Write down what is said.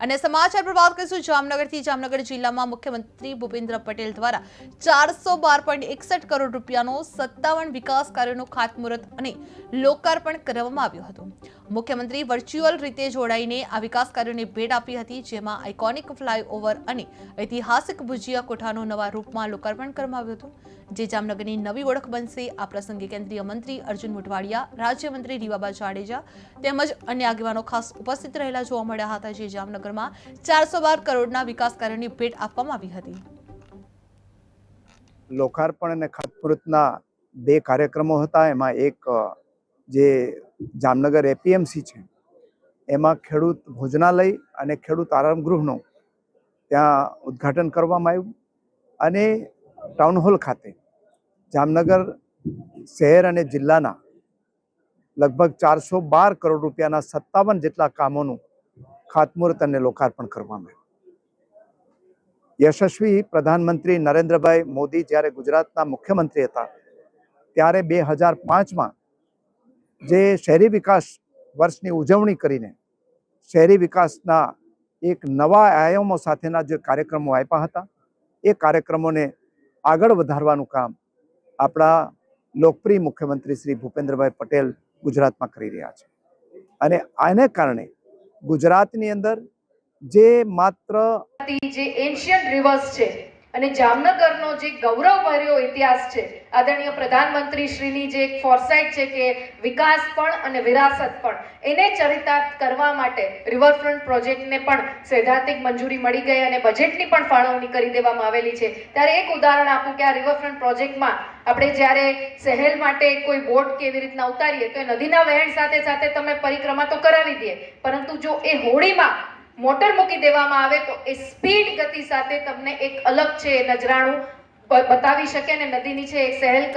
અને સમાચાર પર વાત કરીશું જામનગરથી। જામનગર જિલ્લામાં મુખ્યમંત્રી ભૂપેન્દ્ર પટેલ દ્વારા 412.61 કરોડ રૂપિયાનો 57 વિકાસ કાર્યોનું ખાતમુહૂર્ત અને લોકાર્પણ કરવામાં આવ્યું હતું। મુખ્યમંત્રી વર્ચ્યુઅલ રીતે જોડાઈને આ વિકાસ કાર્યોને ભેટ આપી હતી, જેમાં આઇકોનિક ફ્લાયઓવર અને ઐતિહાસિક ભુજિયા કોઠાનું નવા રૂપમાં લોકાર્પણ કરવામાં આવ્યું હતું, જે જામનગરની નવી ઓળખ બનશે। આ પ્રસંગે કેન્દ્રીય મંત્રી અર્જુન મોઢવાડિયા, રાજ્યમંત્રી રીવાબા જાડેજા તેમજ અન્ય આગેવાનો ખાસ ઉપસ્થિત રહેલા જોવા મળ્યા હતા, જે જામનગરમાં 412 કરોડના વિકાસ કાર્યોની ભેટ આપવામાં આવી હતી। લોકાર્પણ અને ખાતમુહૂર્તના બે કાર્યક્રમો હતા। એમાં એક જે જામનગર એપીએમસી છે એમાં ખેડૂત ભોજનાલય અને ખેડૂત આરામ ગૃહનું ત્યાં ઉદ્ઘાટન કરવામાં આવ્યું અને ટાઉન હોલ ખાતે જામનગર શહેર અને જિલ્લાના લગભગ 412 કરોડ રૂપિયાના 57 જેટલા કામોનું ખાતમુહૂર્ત અને લોકાર્પણ કરવામાં આવ્યું। યશસ્વી પ્રધાનમંત્રી નરેન્દ્રભાઈ મોદી જ્યારે ગુજરાતના મુખ્યમંત્રી હતા ત્યારે 2005માં જે શહેરી વિકાસ વર્ષની ઉજવણી કરીને શહેરી વિકાસના એક નવા આયામો સાથેના જે કાર્યક્રમો આપ્યા હતા, એ કાર્યક્રમોને આગળ વધારવાનું કામ આપણા લોકપ્રિય મુખ્યમંત્રી શ્રી ભૂપેન્દ્રભાઈ પટેલ ગુજરાતમાં કરી રહ્યા છે। અને આને કારણે ગુજરાતની અંદર જે માત્ર જે એન્શિયન્ટ રિવર્સ છે અને જામનગરનો જે ગૌરવભર્યો ઇતિહાસ છે, આદરણીય પ્રધાનમંત્રી શ્રીની જે એક ફોરસાઇટ છે કે વિકાસ પણ અને વિરાસત પણ, એને ચરિતાર્થ કરવા માટે રિવરફ્રન્ટ પ્રોજેક્ટને પણ સૈદ્ધાંતિક મંજૂરી મળી ગઈ અને બજેટની પણ ફાળવણી કરી દેવામાં આવેલી છે। ત્યારે એક ઉદાહરણ આપું કે આ રિવરફ્રન્ટ પ્રોજેક્ટમાં આપણે જ્યારે સહેલ માટે કોઈ બોટ કેવી રીતના ઉતારીએ તો એ નદીના વહેણ સાથે સાથે તમે પરિક્રમા તો કરાવી દે, પરંતુ જો એ હોડીમાં મોટર મૂકી દેવામાં આવે તો એ સ્પીડ ગતિ સાથે તમને એક અલગ છે નજરાણું બતાવી શકે અને નદીની છે સહેલ